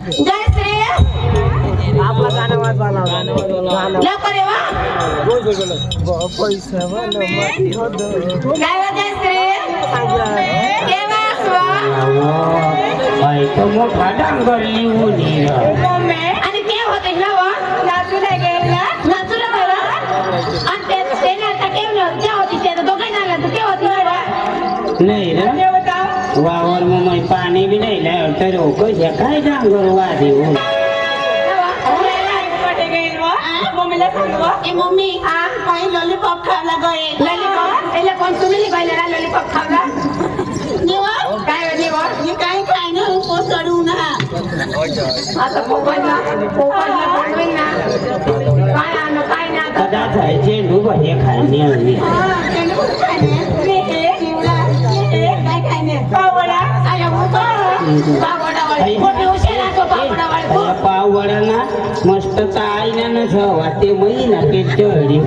जय श्री आपला गाणं वाजवायला लवकर ये वा. पैसा काय वा जय श्री केव्हा असवा तो मोठा डांगर लिहून आणि केव्हा होते ना वा नाचूला गेला नाचूला गेला आणि ते ना आता केव्हा होती ते दोघे झाला तू केव्हा होती ना वा नाही ना वावर मग पाणी बी नाही लावलं तर कशा काय डांगर वादी हो मम्मी काही लॉलीपॉप खायला गए लॉलीपॉप एला कोण तुम्ही लिहायला लॉलीपॉप खावला निवा काय निवा मी काय खाय ना पोचडू ना आता पोपटला बोलवेन ना काय आणू काय ना कदाच आहे चेंडू भजे खायने आम्ही काय खायने पावडा आया पावडा वाली मोठी उशीर असो पावडा वाली पाव वडा ना मस्त ताईना न वाटे महिना के चढी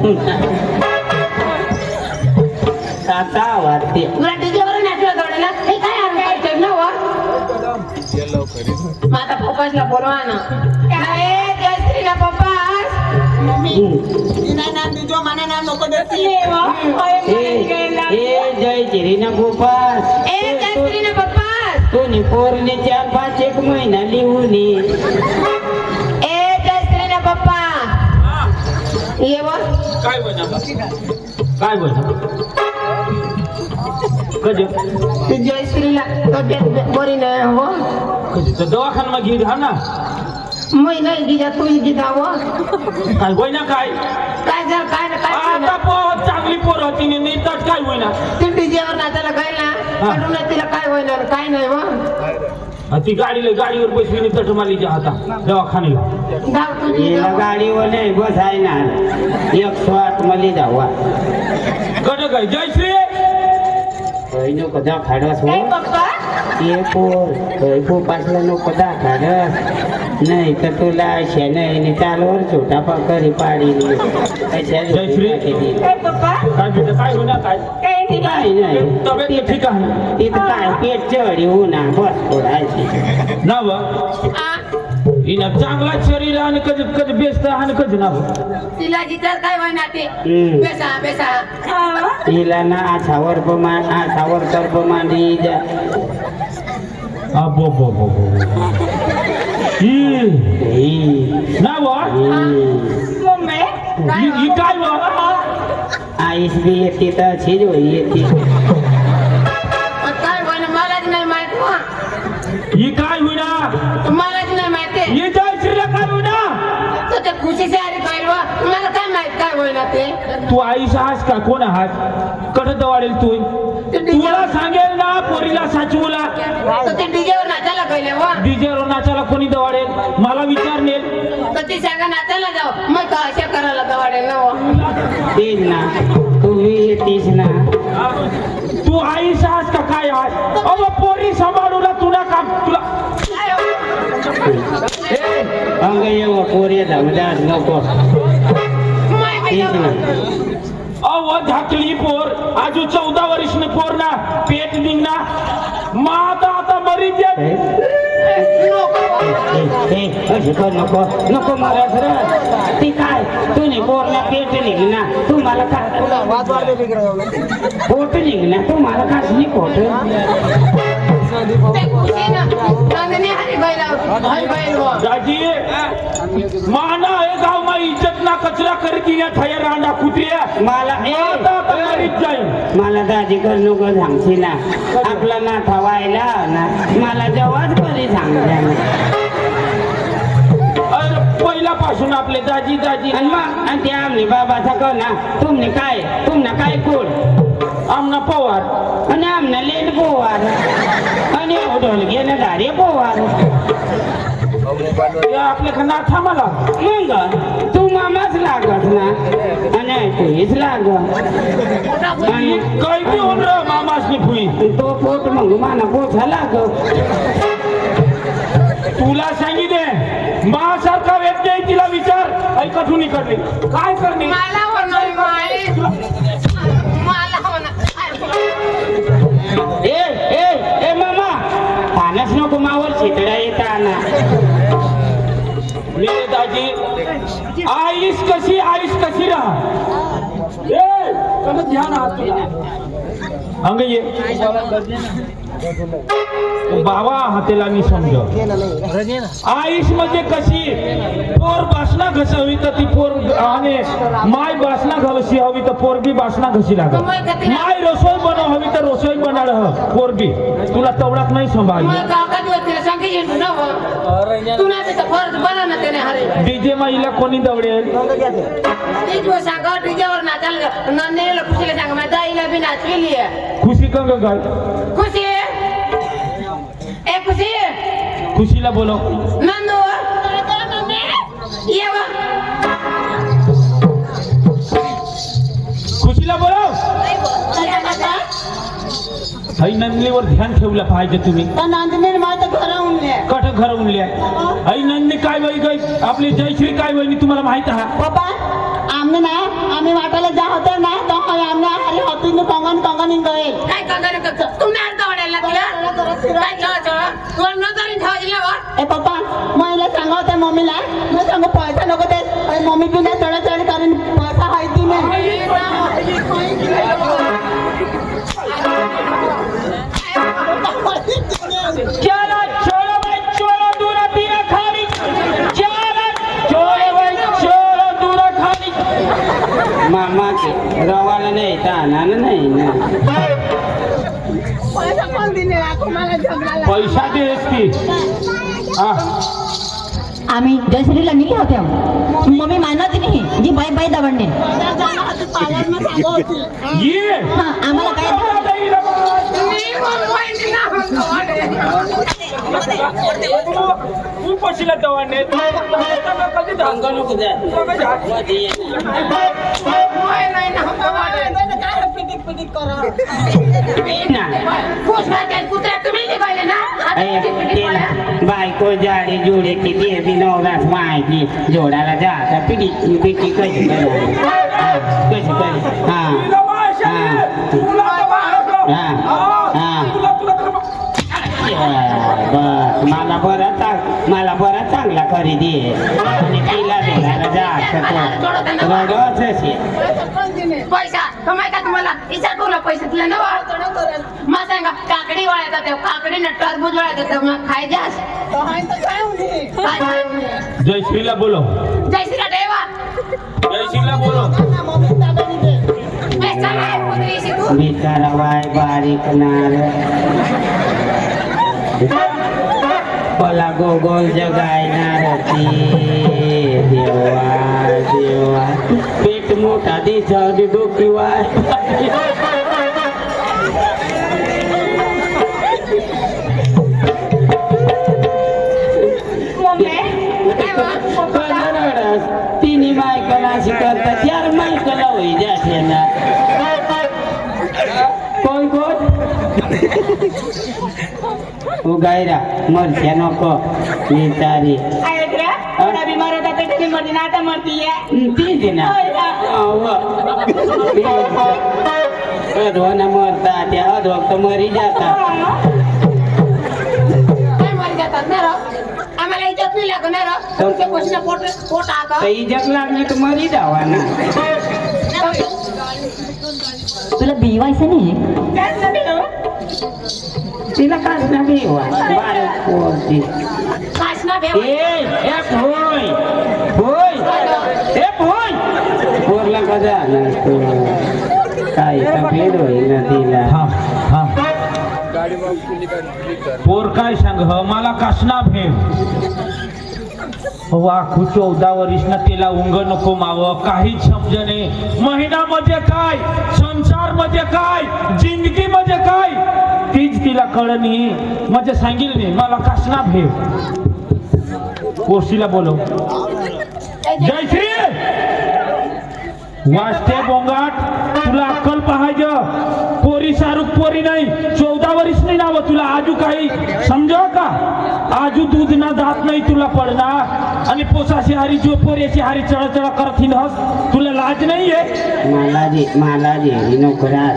ताता वाटते तुला डीजेवर नाचलं थोडं हे काय आणलं ना वा माझा पप्पाला बोलवा ना काय जयश्री ना पप्पा मम्मी इना नाम तुझो माने नाम नको देती ए जय जिरीना गोपाल ए जयश्री ना पप्पा तू नि पोरने 4-5 एक महिना लिहून ए जयश्री ना पप्पा ये वा काय बोला काय बोला कधी तू जयश्रीला तब्येत बरी नाही हो कधी तर दवाखाना घेऊन हा ना मी नाही गिजा तू गिजा हो काय होय ना काय काय जर काय ना काय आता बहुत चांगली पोर होती नाही तर काय होय ना तू डीजेवर नाचायला काय ना कडून तिला काय होईना काय नाही हो ती गाडीवर बसली तट मालीच्या हाता दवाखान्याला जाऊ तुझी हिला गाडीवर नाही बसाय ना 108 मली जावा कट काय जयश्री नको जा खाडस हो काय पप्पा ये पोर पासला नको जा खाडस नाही तर तुला अशा नाही चालवर छोटा पकरी पाडी जयश्री. काय पप्पा काय बेटा काय होईना काय काय ठीक काय नाही तब्येत ठीक आहे तिथं काय पेट चढी होना बस फोडायची ना व हिना चांगला शरीर आणि कधी कधी बेस्ट आणि कधी ना तिला जिथं काय होईना ते बेसा बेसा तिला ना आसावर कर्ब मांडी जा अबो बो बो बो ना व मम्मी ही काय व आईस बी येते तर अशीच होई येते काय होईना मलाच नाही माहित हो ही काय होईना तुम्हालाच नाही माहिती ही जयश्रीला काय होईना तर ते खुशीचे आली पाहिजे हो तुम्हाला काय माहित काय होईना ते तू आईचा हास का कोण आहात कडे दवाडेल तू तुला सांगेल ना पोरीला साचवूला तर ते डीजेवर नाचायला पहिले हो डीजेवर नाचायला कोणी दवाडेल मला विचारनेल तर ती सांगा नाचायला जाऊ मग का अशा करायला दवाडेल ना हो तेच ना तू बी येतीस ना तू आईचा हास का काय हास अगं पोरी सांभाळूला तुला काम तुला अंग येऊ पोरी धमदास नको तेच ना अव धाकली पोर आजू 14 वर्षनी पोर ना पेट निघना माता आता मरी जात नको मला खरं ती काय तुने पोरला पेट निघना तू मला का पोट निघना तू मला काच नाही पोट दाजी माना हे गाव मा इज्जत ना कचरा करती या ठया रांडा कुत्रिया मला आता मरीच जाईल मला दाजी कर नको सांगशी ना आपला ना ठवायला ना मला जेव्हाच कधी सांगल्या अरे पहिल्यापासून आपले दाजी दाजी आणि मग आणि ते आमने बाबाचा कळ ना तुमने काय कोड आमना पवार आणि आमना लेट पोवार आणि ढोल घेणं धारे पोवार आपल्या नाथा मला मग तू मामाच लागत ना आणि तुहीच लाग आणि काही बी होऊन र मामासनी फुई तो पोट मग माना पोटा लाग तुला सांगितले माझ्यासारखा व्यक्ती आहे तिला विचार ऐकतून करणे काय करणे मला होणार ए मामा पानच नको मावर चितळा येता ना मेरे दाजी आईस कशी राहा ए कमी ध्यान आहात तुला अंग ये बाबा हातेला मी समज आईस म्हणजे कशी पोर बासना घसवी तर ती पोर आणि माय बासना घसी हवी तर पोरगी बासना घसी लागत माय रसोई बनव हवी तर रसोई बनाड पोरगी तुला तेवढाच नाही सांभाळ डीजे माईला कोणी दवडेल खुशी कंग गाय खुशीला बोलो नंदू ये खुशीला बोलो हई नंदनीवर ध्यान ठेवलं पाहिजे तुम्ही नंदिनी माझ्या घराहून कठ घर उनल्या हई नंदनी काय वही गई आपली जयश्री काय वहिनी तुम्हाला माहित आहे पप्पा आम्ही वाटायला जा होते ना तो आम्ही हरी होती कंगन कंगन गए काय कंगन तुम्ही अर्थ वाढायला ए पप्पा मला सांगा होत्या मम्मीला मी सांगू पैसा नको ते मम्मी तू नाही चढ चढ करून पैसा हाय ती चला छोड़ो भाई छोड़ो दूर दिया खाली चला छोड़ो भाई छोड़ो दूर खाली मामा के रवाला नाही ताना नाही ना पैसा देस की आम्ही जयश्रीला निघले होते मम्मी मानवती नाही जी बाय बाय दवडणे ये आम्हाला काय तू पशीला दवाने कधी धांगा नको द्या बायको जाडे जोडे किती बी नवरास माहिती जोडाला जाता पिढी पिटी कशी कशी मला बरा चांगला खरेदी आणि तिला देणारा जात रडच पैसा कमाय का तुम्हाला विचार करू पैसे तुला ना मग सांगा काकडी वळायचा ते काकडी न टरबूज वळायचा मग खाय जास जयश्रीला बोलो जयश्रीला देवा जयश्रीला बोलो बिचारा वाय बारीक नार पला गोगोल जगायणार ती देवा देवा पेट मोठा दिसावली डोकी वाय तिन्ही मायकला अशी करतात चार मायकला होई जाते ना कोण कोण उगायरा मरच्या नको बिचारी बीमार होता त्याची मर्जी ना आता मरती तीच ना अधवाना मरता त्या अधवक तर मरी जातात मरी जातात ना आम्हाला इज्जत नाही लागणार तुमच्या पैसे पोट आता इज्जत लागली तर मरी जावा ना तुला भिवायचं नाही तिला कास ना भिवा बारीक पोरती कासना पोरला कदा काय तकलीफ होईल ना तिला पोर काय सांग मला कासना भेव वाखू 14 वर्षना तिला उंग नको माव काहीच समजणे महिना मध्ये काय संसार मध्ये काय जिंदगी मध्ये काय तीच तिला कळणी म्हणजे सांगितलं नाही मला कासना भेव कोशीला बोलो जयश्री वाजते बोंगाट तुला अक्कल पाहायचं पोरी शाहरुख पोरी नाही 14 वर्ष नाही नाव तुला आजू काही समजाव का आजू दूध ना जात नाही तुला पडणार आणि पोसाशी हारी जो पोरीची हारी चढ करत हिनस तुला लाज नाहीये मला जे नोकरा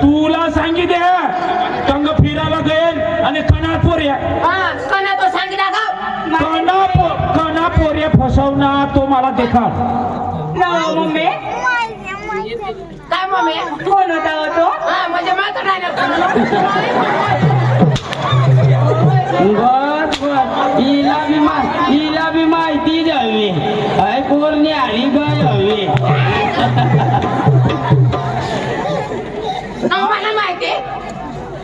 तुला सांगी दे टंग फिरायला गएल आणि कणा पोऱ्या हा कोणा तो सांगितला का कणा पोऱ्या फसवना तो मला देखा मम्मी काय मम्मी कोण होता हो तो हा म्हणजे मात्र नाही बर बर हिला बी माहिती द्यावी काय पोरणी आली काय हवी मला माहिती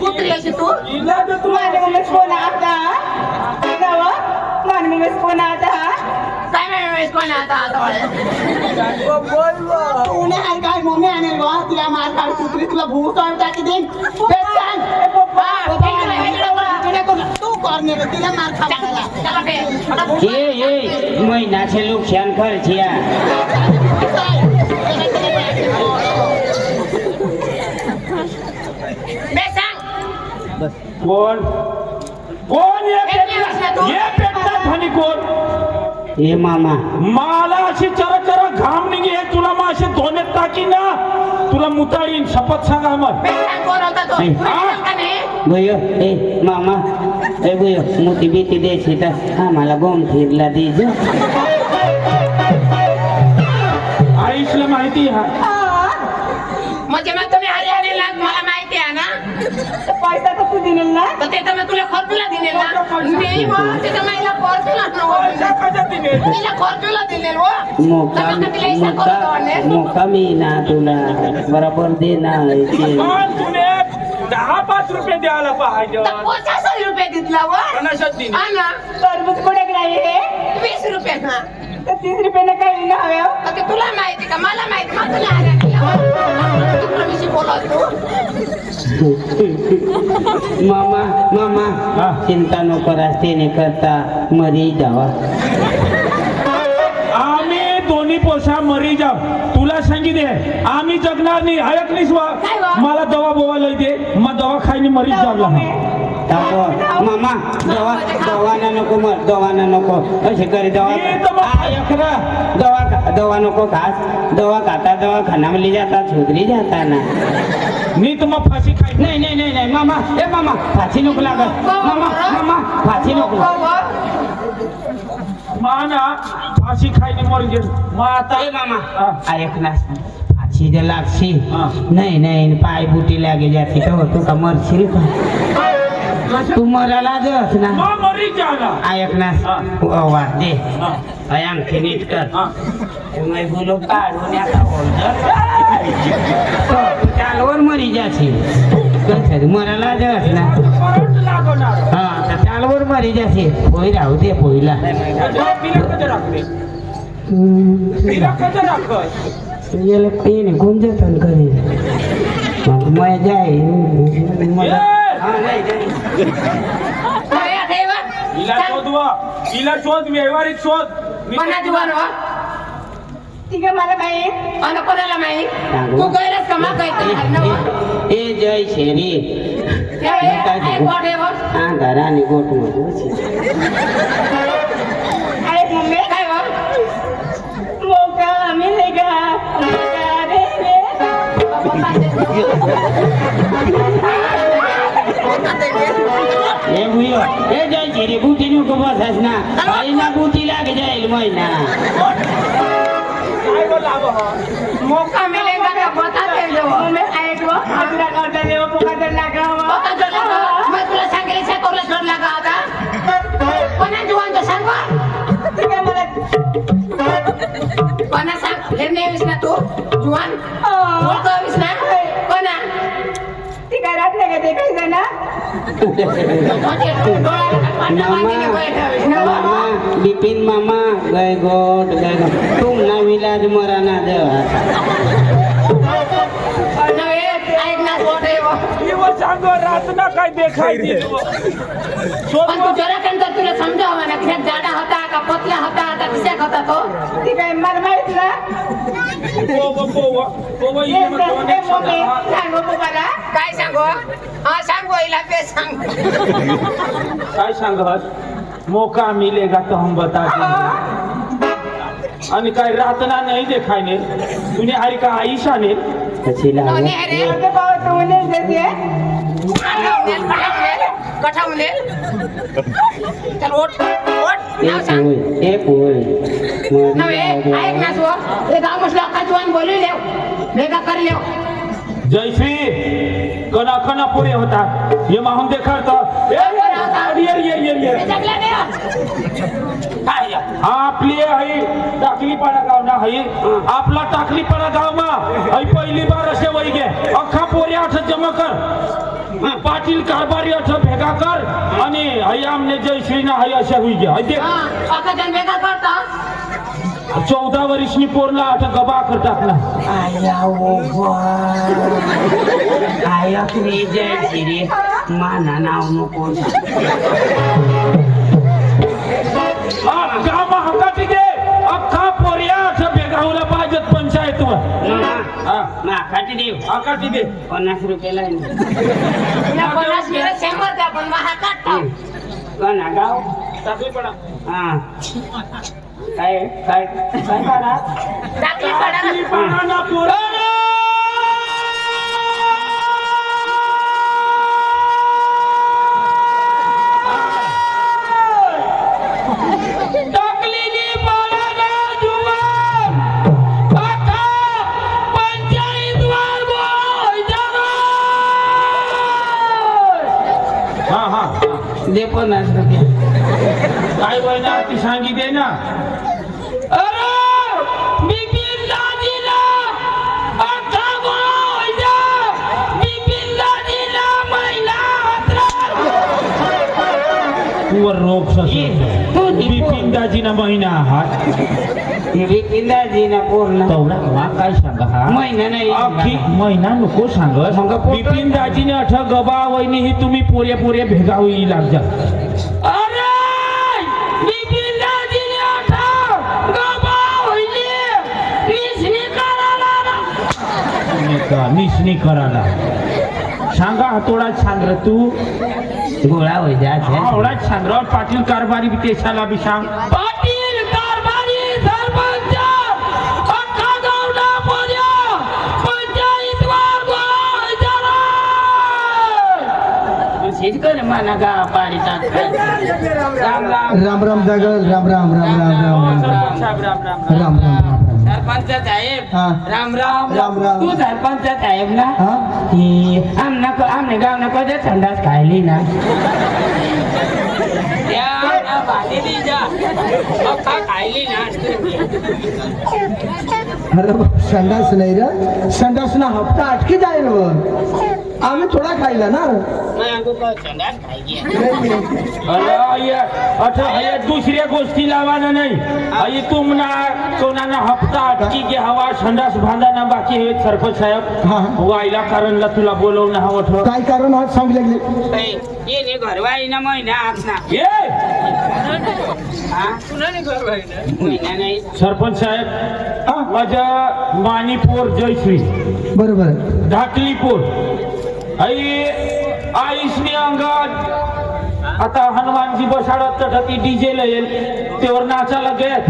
कुठली अशी तू हिला तर तू माझ्या मम्मीच कोण आता माझ्या मम्मीच कोण आता काय मम्मीच कोण आता उन्हे आहे काय मम्मी आणेल बा तिला मार काढ कुत्री तुला भू काढ टाकी देईन तू करणे तिला मार खायला ये महिनाचे नुकसान खर्चिया कोण ये पेटतात धनी कोण ये मामा मला अशी चरा घाम निघी हे तुला मग असे धोनेत टाकी ना तुला मुताळीन शपथ सांगा मग भैया ए मामा ए भैया मोठी भीती द्यायची तर आम्हाला गोम फिरला दे आईशला माहिती हा म्हणजे मग तुम्ही हरी हरी लाग मला माहिती आहे ना पैसा तर तू दिलेल ना तर ते तर मी तुला खर्चुला दिलेल ना मी मग तिथं महिला खर्चुला तिला खर्चुला दिलेल मोका मी ना तुला बरोबर दे ना पण तुने 10-5 रुपये द्यायला पाहिजे 50 रुपये दिला हा ना तरबूज कुठे नाही 20 रुपये ना 30 रुपये काही हवे ते तुला माहिती का मला माहिती मग तुला विषयी बोलतो मामा मामा चिंता नको रस्त्याने करता मरी जावा आम्ही दोन्ही पोसा मरी जाव तुला सांगितले आम्ही जगणार नाही ऐकलीस वा मला दवा बोवा लई दे मग दवा खायनी मरीच जावला मामा दवाना नको मग दवाना नको असे करी दवा नको खास दवा खाता दवा खानामली जाता सुधरी जाता ना मी तर मग फाशी खाई नाही मामा ए मामा फाशी नको लागत मामा फाशी नको माना फाशी खायनी मरी गेल मग आता ए मामा ऐक ना फाशी जे लागशी नाही पाय बुटी लागे जाते तो तू का मरशील का तू मराला जस ना मग मरी जाला ऐक ना वाट दे अंगठी नीट कर मैं बोलो काढून आता चालवर मरी जाशी मराला जस ना हा तर चालवर मरी जाशी पोई राहू दे पोईला याला पेन गुंजतन करेल मग मैं जाईल हिला शोध व्यवहारिक शोध ठीक आहे मला माहित आणि कोणाला माहित तू गैरच कमा ए जय शेरी घराने गोट मम्मी काय मोका मिलेगा ए भुयो ए जय शेरी बुटी नको बसास ना आईना बुटी लागे जाईल महिना मौका मिलेगा तो बता दे दो मैं आएगा अपना कर दे वो मुकदर लगा हुआ मैं तुला सांगेल से कोला छोड़ लगा होता कोणा जुवान तो सांगवा ठीक आहे मला कोणा सांग हे नेवीस ना तू जुवान बोलतो विस ना कोणा ती काय रात नाही का ते काही जण मामा बिपिन मामा गय गोट तुम ना विलाज मरा ना देवा सांगो रात ना काय देखाय पण तू जरा कंतर तुला समजावा ना की जाडा होता का पतला होता का किस्याक होता तो ती काय मला माहित ना सांगू तुम्हाला काय सांगू हा सांगू हिला ते सांग काय सांगत मौका मिलेगा तो हम बता देंगे आणि काय रातना नाही देखायने तुने हरी का आईशा ने कशी लागत कठावले चल ओट नाव सांग नव्हे ऐक ना तू हे गाव मसला का तुन बोलू लेव बेगा कर लेव जयश्री कना कना पुरे होता ये माहून देखा तो ये जगला दे काय आपली आहे टाकलीपाडा गाव ना आहे आपला टाकलीपाडा गाव मा आई पहिली बार असे वही गे अख्खा पोरे आठ जमा कर पाटील कारभारी आठ भेगा कर आणि आई आमने जयश्री ना आहे अशा होई गे दे अका जन बेगा करता 14 वर्षनी पोरला आठ गबा कर टाकला आया ओ आया तुम्ही जय श्री माना नाव नको गावा हका तिथे अख्खा पोरिया आठ भेगावला पाहिजेत पंचायत वर खाटी देव आकाटी दे 50 रुपयाला आहे. या 50 मिनिट 100 द्या पण महा काटतो कोणा गाव टाकलीपाडा हा काय काय काय करा टाकली पडा टाकलीपाडा ना पोरा दे 50 रुपये काय बहिणा ती सांगी दे ना अरे बिपिन दादीला अख्खा गोळा व्हायचा बिपिन दादीला महिला वर रोग बिपिन दाजीना महिना आहात बिपिन दादीना पूर्ण तेवढा वा काय सांगा हा महिना नाही अख्खी महिना नको सांग मग बिपिन दाजीने अठ गबा वहिनी ही तुम्ही पोऱ्या पोऱ्या भेगा होई लागजा अरे बिपिन दादीने अठा गबा होईली निसनी कराला निसनी कराला सांगा हातोडा सांग रे तू गोळा व्हायचा एवढाच सांग रे पाटील कारभारी बी तेशाला बी सांग पाटील कारभारी सरपंच अख्खा गावना पोऱ्या पंचायत वर गोळा व्हायचा शीत कर माना गा पाडी टाक राम राम राम राम जागल राम राम राम राम राम साहेब राम राम राम राम राम सरपंच साहेब हा. राम राम राम राम. तू सरपंच साहेब ना हा? की आमने गाव ना कधी संडास खायली ना खायली ना अरे बाप, संडास नाही रे संडास ना हप्ता अटकी जाईल आम्ही थोडा खायला ना संडास खायची अरे दुसऱ्या गोष्टी लावाना नाही आई तुमना कोणाना हप्ता अटकी घे हवा संडास बांधाना बाकी हे सरपंच साहेब हा. वायला कारणला तुला बोलवणं हवं ठेव काय कारण आज सांग लागले ये ने घरवाई ना महिना आखना ये महिना नाही सरपंच साहेब माझ्या माणिपूर जयश्री बरोबर धाकलीपूर आई आईसनी अंगात आता हनुमानजी बसाडत ती डीजे येईल तेवर नाचायला गेत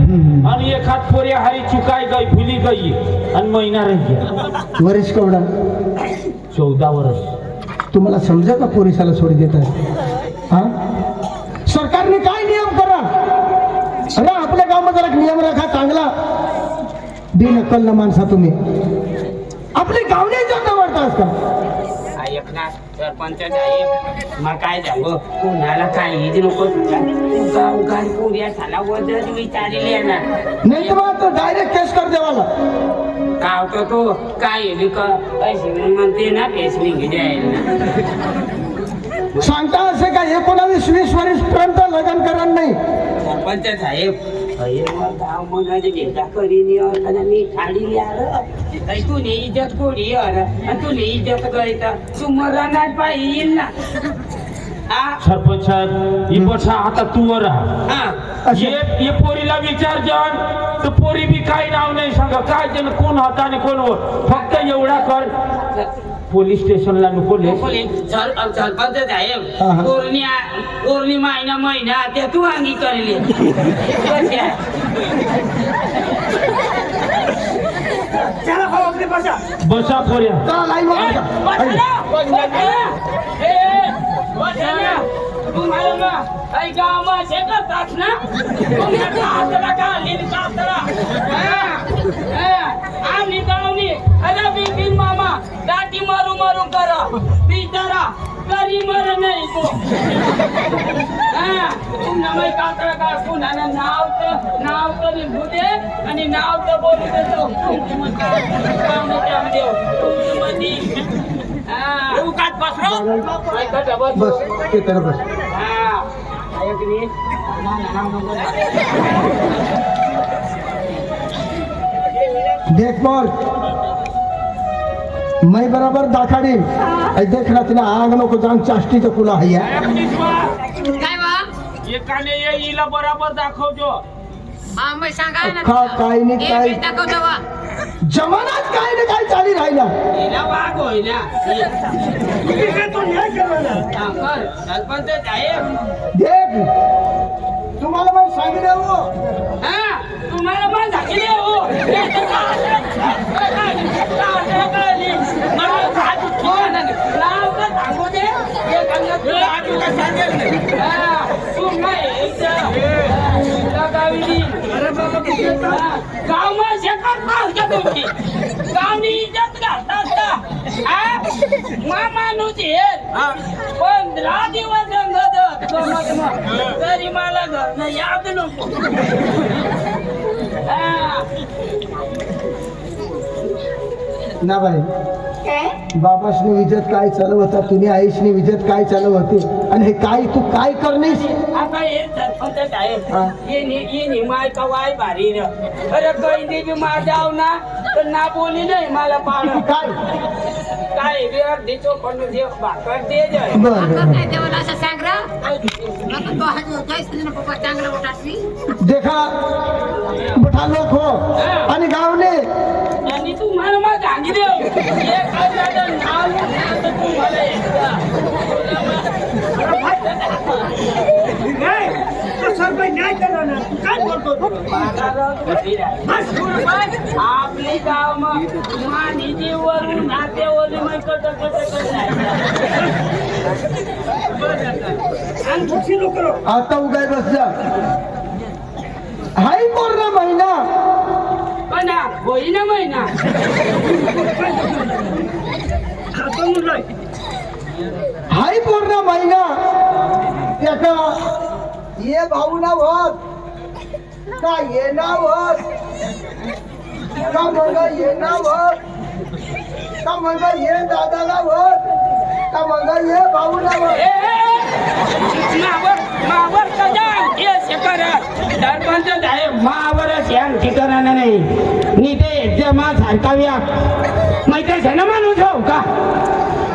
आणि एखाद पोरी हारी चुकाय गई भुली गई आणि महिना रही गया वरिष्ठ कवडा 14 वर्ष तुम्हाला समजा का पोलिसाला सोडी देतात हा सरकारने काय नियम करा अरे आपल्या गावामध्ये जरा नियम राखा चांगला दिन अक्कल न माणसा तुम्ही आपली गावने जाता वाटतात का ऐकणार सरपंच साहेब मग काय झालं कुणाला काही नको गाव गाडी पुऱ्या झाला वजन विचारली ना नाही तर मग डायरेक्ट केस कर देवाला गाव तो काय पैसे म्हणते ना पेसली द्यायला सांगता असे का 19-20 वर्षपर्यंत लग्न करा नाही सरपंच साहेब गाव मनाची भेटा करीन मी खाडी आलं तुने इज्जत कोणी आणि तुला इज्जत कळता तू मरणार पाहिजे ना सरपंच साहेब ही बसा आता तू वर राहा हा ये पोरीला विचार जाण तर पोरी बी काही नाव नाही सांगा काय जण कोण होता आणि कोण वर फक्त एवढा कर पोलीस स्टेशनला नको ले सरपंच साहेब हा, हा. पौर्णिमा आहे ना महिना त्या तू अंगी करली चला भाऊ आपले बसा पोऱ्या चला लाईन वर बसा. तुम्हाला गावात शेतात ना आम्ही गावनी अरे बिपिन मामा दाटी मारू मारू करा बिचारा करी मर नाही तो तुमना मै कातरा का कुणाला नाव तर लिहू दे आणि नाव तर बोलू देतो बस ते तर बस. देख बोल मैं बराबर दाखाडी देख ना तिला आग नको जाऊन चाष्टीचं कुला हय्या काय बा एकाने येईला बरोबर दाखवतो हा मग सांगा ना काय नाही काय दाखवतो बा जमानात काय ना काय चाली राहिला. हिला वाघ होईना सरपंच साहेब देख तुम्हाला पण सांगितलं हो तुम्हाला पण सांगितले हो नाव तर सांगू दे गावमा शेतात का तुमची गावनी इज्जत घालतात का माणूस हे 15 दिवस तरी मला घर याद नको ना बाई काय बाबासनी विजत काय चालू होता तुम्ही आईसनी विजत काय चालू होते आणि हे काय तू काय करणेस आता हे सरपंच साहेब हा. ये माय का वाय भारी र अरे काही बी मार जाव ना तर ना बोली नाही मला पाड काय काय वेळ देतो पण जे भाकर दे जाय बर काय देवाला असं सांग रा मग तो हात जायचं ना पप्पा चांगला उठासली देखा मोठा लोक हो आणि गावने आणि तू मला मग सांगितले एक हजार नाव तर तुम्हाला एकदा आपली गाव मग मानिजीवरून नात्यावरून मग कट आता उगाय बस जा हाय पूर्ण महिना पण होईना महिना हाय पूर्ण महिना त्याचा ये भाऊ ना होत का ये ना होत का मग ये ना होत का मग ये दादा ना होत का मग ये भाऊ ना होत मावर सरपंच साहेब मावर श्याम ठिकाणा नाही नि ते जमा सारखाव्या मैत्रिणी ना माणूस हो का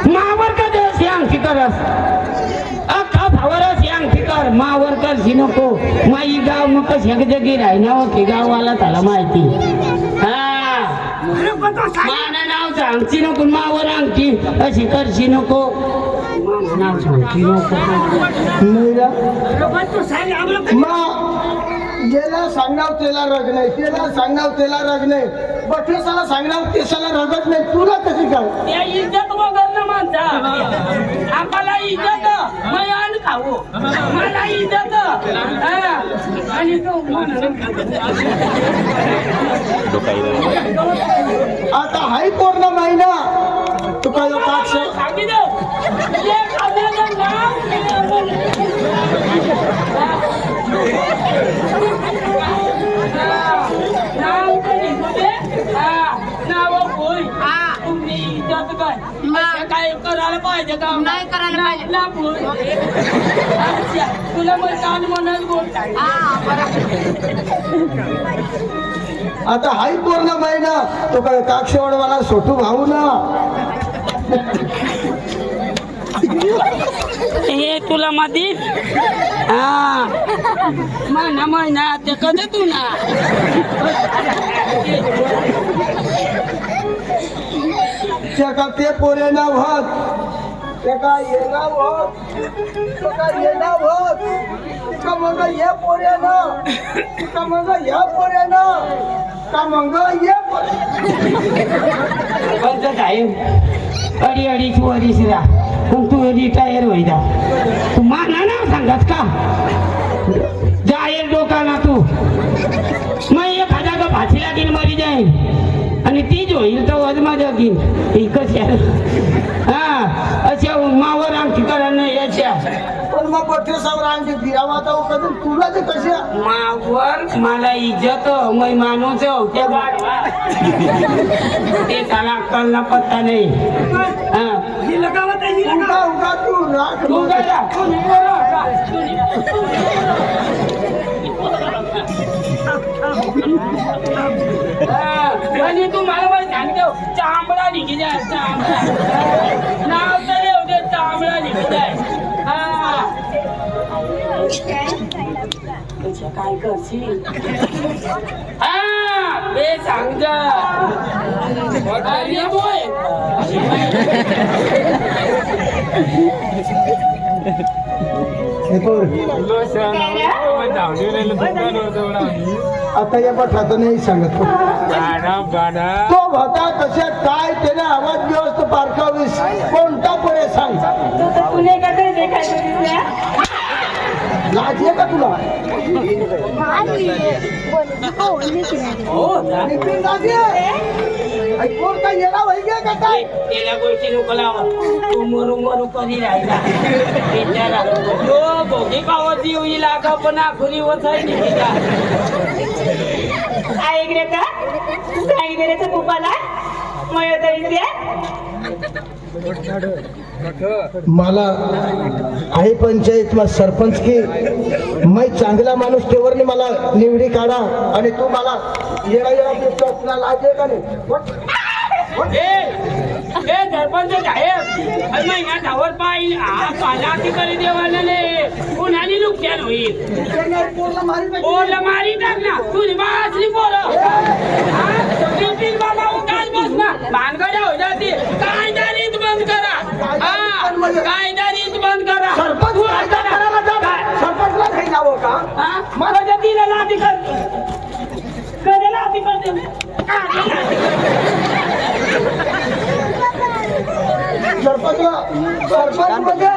मावर का ते श्याम ठिकारस अख्खा भावर श्याम ठिकार मावर कर नको माई गाव मग शेक जगी राहिना की गाववाला त्याला माहिती माना नाव सांगची नको मावर अंगची अशी करशी नको नाव सांगची नको मा याला सांगणार त्याला रग नाही त्याला सांगणार त्याला रग नाही बठेसाला सांगणार तेसाला रगत नाही तुला कशी काय त्या इज्जत वगैरे ना माणसा आम्हाला इज्जत मयान खाऊ मला इज्जत आणि तो आता हाय पूर्ण महिना तू काय काक्ष सांगितलं एक आल्याचं नाव नाव तरी होते नाव होय तुम्ही इज्जत काय काय करायला पाहिजे का नाही करायला पाहिजे. ना बोल अच्छा तुला मग कान म्हणत बोलताय हा बरोबर आता हाय पूर्ण महिना तो काय काक्षवाडवाला सोटू भाऊ ना हे तुला माहिती महिना महिना ते कधी तू ना का ते पोरे ना होत ते का ये ना होत ते का ये ना होत का मग ये पोरे ना का मग या पोरे ना का मग ये सरपंच साहेब अडीच वरीस पण तू रिटायर होईदा तू माना नाव सांगत का जाईल डोकाला तू मग एखादा का फाशी लागेल मरी जाईल आणि तीच होईल तर वजमा जगीन एकच हा अशा मावर आमची करा नाही याच्या पण मग पठ्य रांगे फिरावा आता कधी तुला ते कशा मावर मला इज्जत मै मानूच त्या ते त्याला अक्कलला पत्ता नाही हा उगा उगा तू राख तू काय जा? आणि तू मला मला सांगतो चांबडा निघी जाय चांबडा नाव तर येऊ दे चांबडा निघी जाय काय करशील हा ते सांग आता या पठात नाही सांगत तो होता कशात काय त्याने आवाज व्यवस्था पारखावीस कोणता पुढे सांग लाज आहे का तुला नितीन लाज आहे? कोण काय येणार वैगे का काय त्याला गोष्टी नको लावा तू मरू मरू कधी राहिला तो भोगी पावती होईल लागा पण आखुरी वसाय ऐक रे का सांगितलं रे कुपाला मला आहे पंचायत मा सरपंच की मैं चांगला माणूस तेवरने मला निवडी काढा आणि तू मला येडा येडा दिसतो तुला लाज आहे का नाही सरपंच साहेब महिना धावत पाहिजे हा पाला करी देवाला कुणाली नुकसान होईल पोरला मारी टाक ना तुझी असली पोरं बाबा उठाच बस ना भानगड्या हो जाते कायदारीत बंद करा हा कायदारीत बंद करा सरपंचला काही जावं का मला जातीला लादी कर कधी लादी करते सरपंचला सरपंच म्हणजे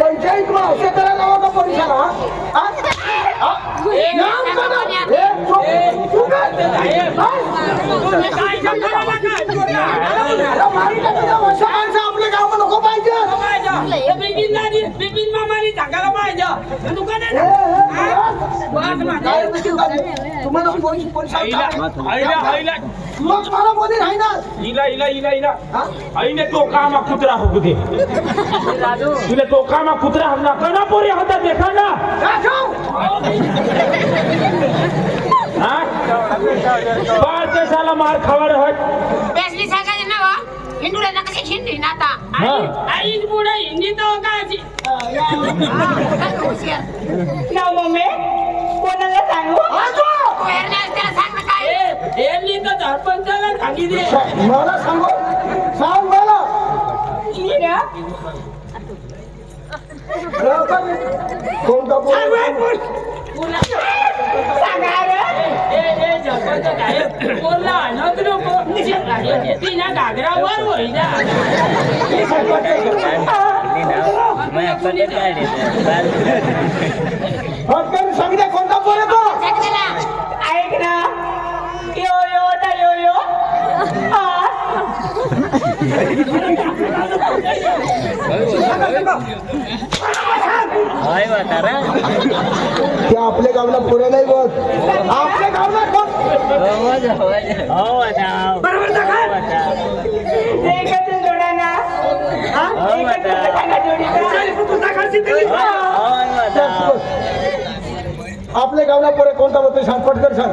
पंचायत मा असे करायला हवं का परिसर आपल्या गावात नको पाहिजे बिपिन मामानी सांगायला पाहिजे तुम्हाला मला बोली नाही ना आईने तो कामा कुत्रा हो दे तुला तो कामा कुत्रा हमला कना पोरी होता देखा ना बार देशाला मार खावाड होत बेसली सांगायचे ना वा हिंदूला ना कशी हिंदी नाता आई पुढे हिंदी तो काय ना मम्मी कोणाला सांगू त्याला सांग ना काय एमली तर सरपंचाला सांगितले मला सांग मला कोणता तिला घागरावर होईल सांगितलं कोणता पोर तो ऐक ना यो यो दा यो यो त्या आपल्या गावला पुरे नाही बघ आपल्या गावला एकच जोडा ना आपल्या गावला पुरे कोणता बोलतो सांग पटकन सांग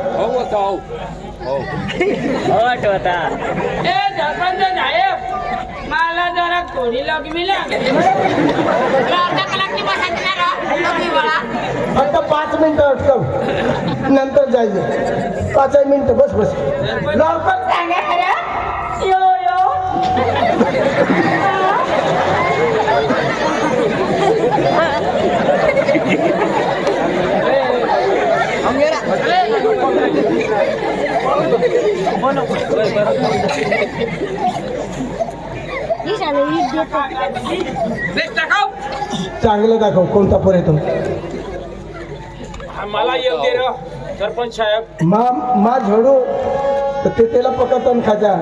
सरपंच साहेब मला जरा थोडी लग्मी लागली फक्त 5 मिनिटं अटकव नंतर जायचं 5 मिनिटं बस लवकर सांगा खरं यो यो चांगलं दाखव कोणता पोर येतो मला येऊ दे र सरपंच साहेब. मा झोडू तर ते त्याला पकडतो खाजा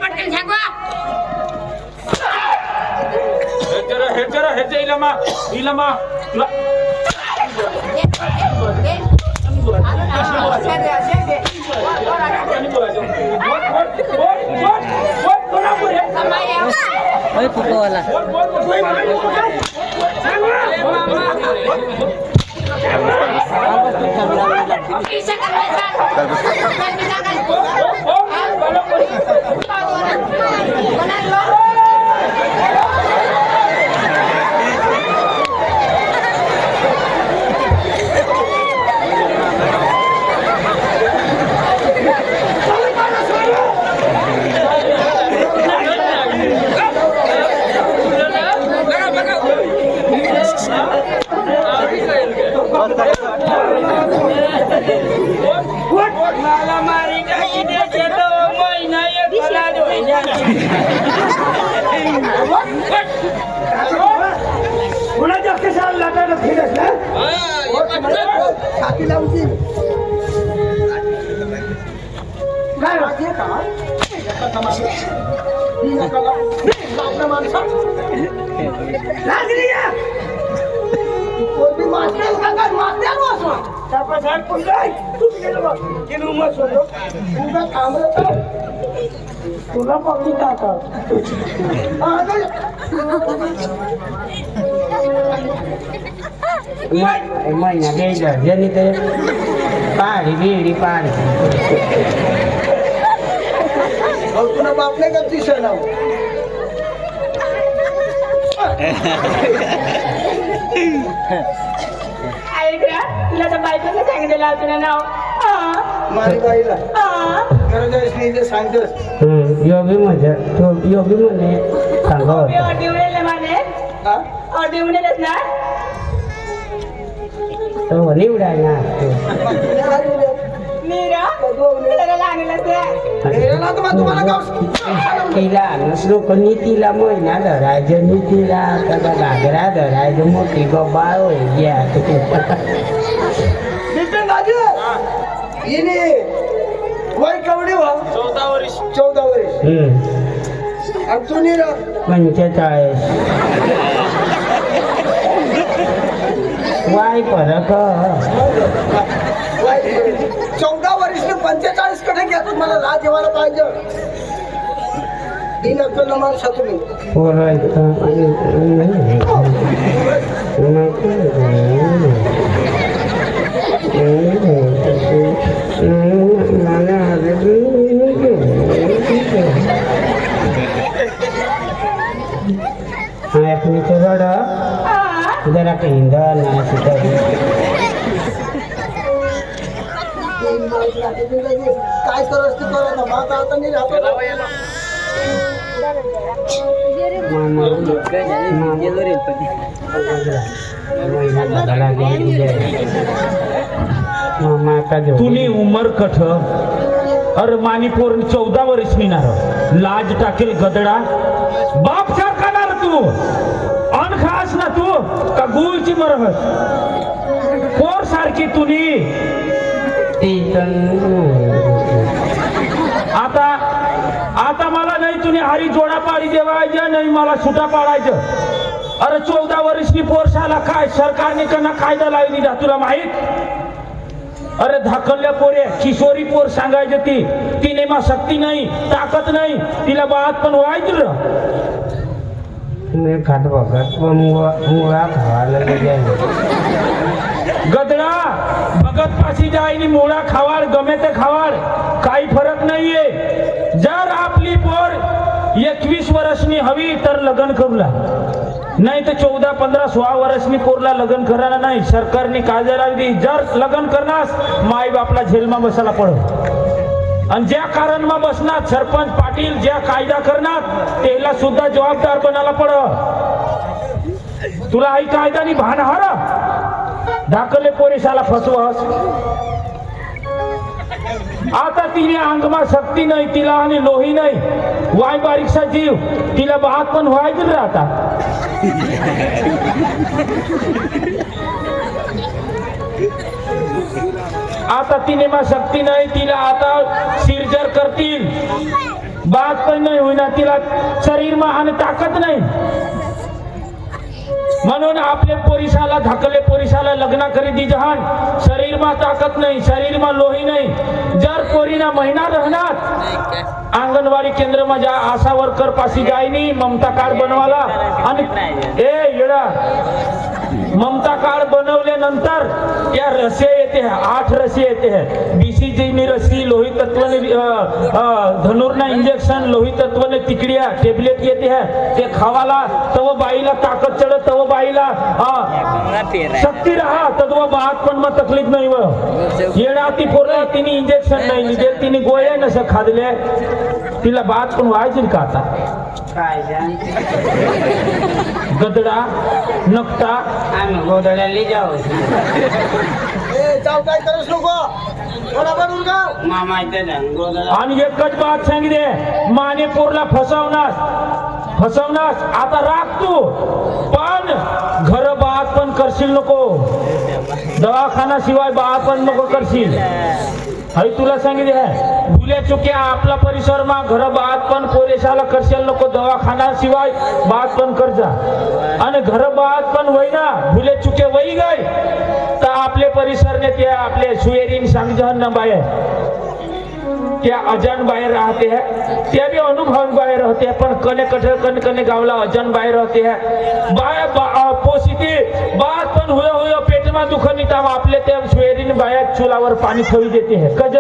पटकन सांगवा हे इलमा मला मारी काही द्यायचे तो महिना एक कुणाच्या कशाला लाटायला फिरस छाती लावची काय वाटते का तुला पकडून टाका महिना घ्यायचं ज्यांनी ते पाडी बिडी पाडी तुला बाप नाही का दिसत नाव तुला तर बायकोला सांगितलं होतं नाव माझ्या बाईला खरं सांगतोस योगी म्हणजे तो योगी म्हणे सांगा होता ना तो निवडा ना तिला लोकांनी तिला महिना धरायचं मी तिला त्याचा घागरा धरायचं मोठी गबाळ होईल घ्या वय कवडी वा 14 वर्ष आणि तू 45 वाय फरक 14 वर्ष 45 कडे घेतो मला लाज जेवायला पाहिजे दिन अक्कल माणसा तुम्ही जरा हिंदा नाही काय करत असते करा माझा आता नाही राहतो तुम्ही उमर कठ अरे मानीपोर 14 वर्ष मिळणार लाज टाकेल गदडा बाप सारखाणार तू अन खास ना तू का गुळची मरहस पोर सारखी तुनी आता आता मला नाही तुम्ही हरी जोडा पाडी देवायचं नाही मला सुटा पाडायचं अरे 14 वर्षनी पोरशाला काय सरकारने कना कायदा लावली ना तुला माहित अरे धाकल्या पोरे किशोरी पोर सांगायचं तिने मा शक्ती नाही ताकद नाही तिला बात पण व्हायचं खात बघत मुळा खावायला गदडा भगत पाशी जायनी मुळा खावाड गमे ते खावाड काही फरक नाहीये जर आपली पोर 21 वर्षनी हवी तर लग्न करूला नाही तर 14, 15, 16 वर्षनी पोरला लग्न करायला नाही सरकारने कायदा लावली जर लग्न करणास माई बापला जेलमा बसायला पडो आणि ज्या कारण मा बसणार सरपंच पाटील ज्या कायदा करणार त्याला सुद्धा जबाबदार बनायला पड तुला आई कायदानी भान हार धाकले पोरिसाला फसवास. आता तिने अंगमा शक्ती नाही तिला आणि लोही नाही, वाय बारीकसा जीव, तिला बात पण व्हायचं राहता. आता तिने मा शक्ती नाही तिला, आता सिरजर करतील, बात पण नाही होईना, तिला शरीर मा आणि ताकद नाही. म्हणून आपले पोरिसाला धाकले पोरिसाला लग्न करी दी जहान. शरीर मा ताकद नाही, शरीर मा लोही नाही. जर पोरीना महिना राहणार अंगणवाडी केंद्र मा जा, आशा वर्कर पाशी जायनी ममता कार्ड बनवाला. आणि ए येडा, ममता कार्ड बनवल्यानंतर या रसी येते, 8 रसी येते है. BCG नी रसी, लोही तत्वने धनुर्ना इंजेक्शन, लोही तत्वने तिकडिया टेबलेट येते है. ते खावाला तव बाईला ताकद चढत, तव बाईला शक्ती राहा, तव बात पण मग तकलीफ नाही. व येडा ती पोरं तिने इंजेक्शन नाही दिले, तिने गोळ्या नसं खादले, तिला बात पण व्हायची का आता. काय गदडा नकटा आम्ही गोदड्याला जाऊ. काय करस नको मामा गोदडा. आणि एकच बात सांगितले, माने पोरला फसवणार. आता राख तू, पण घर बात पण करशील नको, दवाखाना शिवाय बात पण नको करशील. हई तुला सांगितले आहे, भुले चुके आपला परिसर मा घर बात पण पोरेशाला करशील नको, दवाखाना शिवाय बात पण करजा. आणि घर बात पण वैना भुले चुके वही गए तर आपले परिसरने ते आपले सुएरीन सांगजहन न बाहेर त्या अजान बाहेर राहते हैं, ते भी अनुभव बाहेर रहते हैं, पण कने कठर कने गावला अजान बाहेर रहते हैं. पोसिती बात पण हुए पेट में दुख निता आपले ते सुएरीन बाहेर चुलावर पाणी ठेवी देते हैं. कज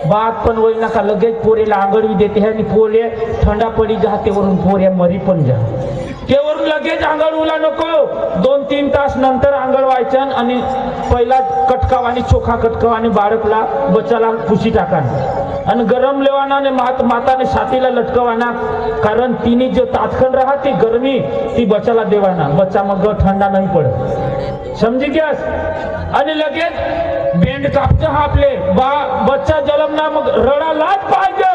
बात पण वही नका लगेच पोरेला आंगळवी देते हैं आणि पोरे थंडा पडी जाते, वरून पोऱ्या मरी पण जा. तेवरून लगेच आंगळवला नको, 2-3 तास नंतर आंगळवायचं. आणि पहिला कटकाव आणि चोखा कटकाव आणि बाळकला बच्चाला पुशी टाका आणि गरम लेवाना आणि माताने छातीला लटकवाना, कारण तिने जो तात्खन राहते गरमी ती बच्चाला देवाना, बच्चा मग थंडा नाही पडत. समजी गयास. आणि लगेच बेंड कापचं आपले बच्चा जन्मना मग रडालाच पाहिजे,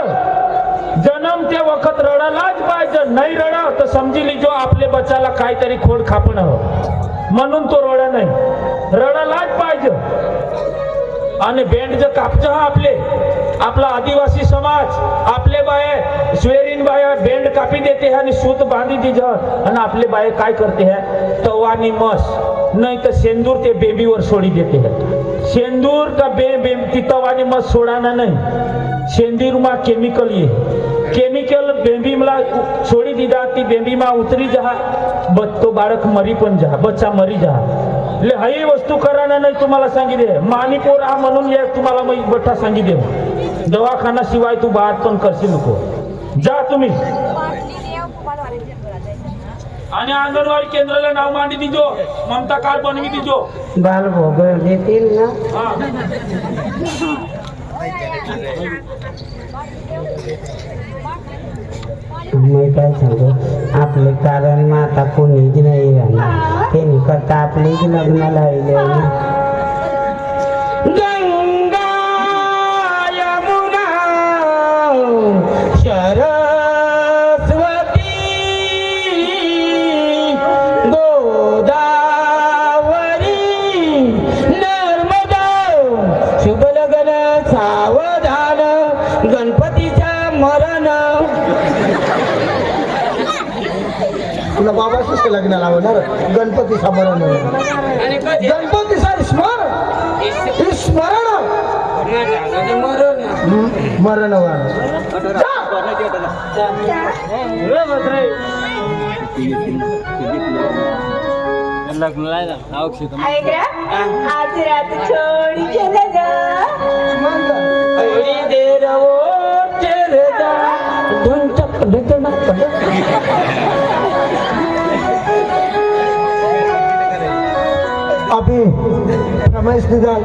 जन्म ते वखत रडालाच पाहिजे. नाही रडा तर समजी लिजो आपले बच्चाला काहीतरी खोड खापण हवं, म्हणून तो रडा नाही, रडालाच पाहिजे. आणि बेंड जे कापचं आपला आदिवासी समाज आपले बाये स्वेरीन बाया बेंड कापी देते हैं आणि सूत बांधी दी जा. आणि आपले बाये काय करते हैं, तवानी मस नाही तर सेंदूर ते बेबीवर सोडी देते हैं. सेंदूर का ती तवानी मस सोडाना नाही, सेंदूर मा केमिकल ये, केमिकल बेबी मला सोडी दीदा, ती बेबी मा उतरी जा, तो बाळक मरी पण जा, बच्चा मरी जा. ले हई वस्तू कराना नाही तुम्हाला सांगितले. मानिपोर हा म्हणून ये तुम्हाला मी बठा सांगितले, दवाखाना शिवाय तू बात पण करशी नको, जा तुम्ही. आणि अंगणवाडी केंद्राला नाव मांडी दीजो, ममता कार्ड बनवी दीजो. बाल भोग देतील ना. मी काय सांगतो, आपले कारण आता कोणीच नाही राहणार, ते करता आपलेच लग्न लावले. गंगा यमुना सरस्वती गोदावरी नर्मदा शुभ लग्न सावधान गणपतीचा मरण. तुला बाबाशीच लग्न लावणार, गणपती समरण, गणपती स्मरण मरण आज रात छोडी केलं ग, अभी रमेश निदान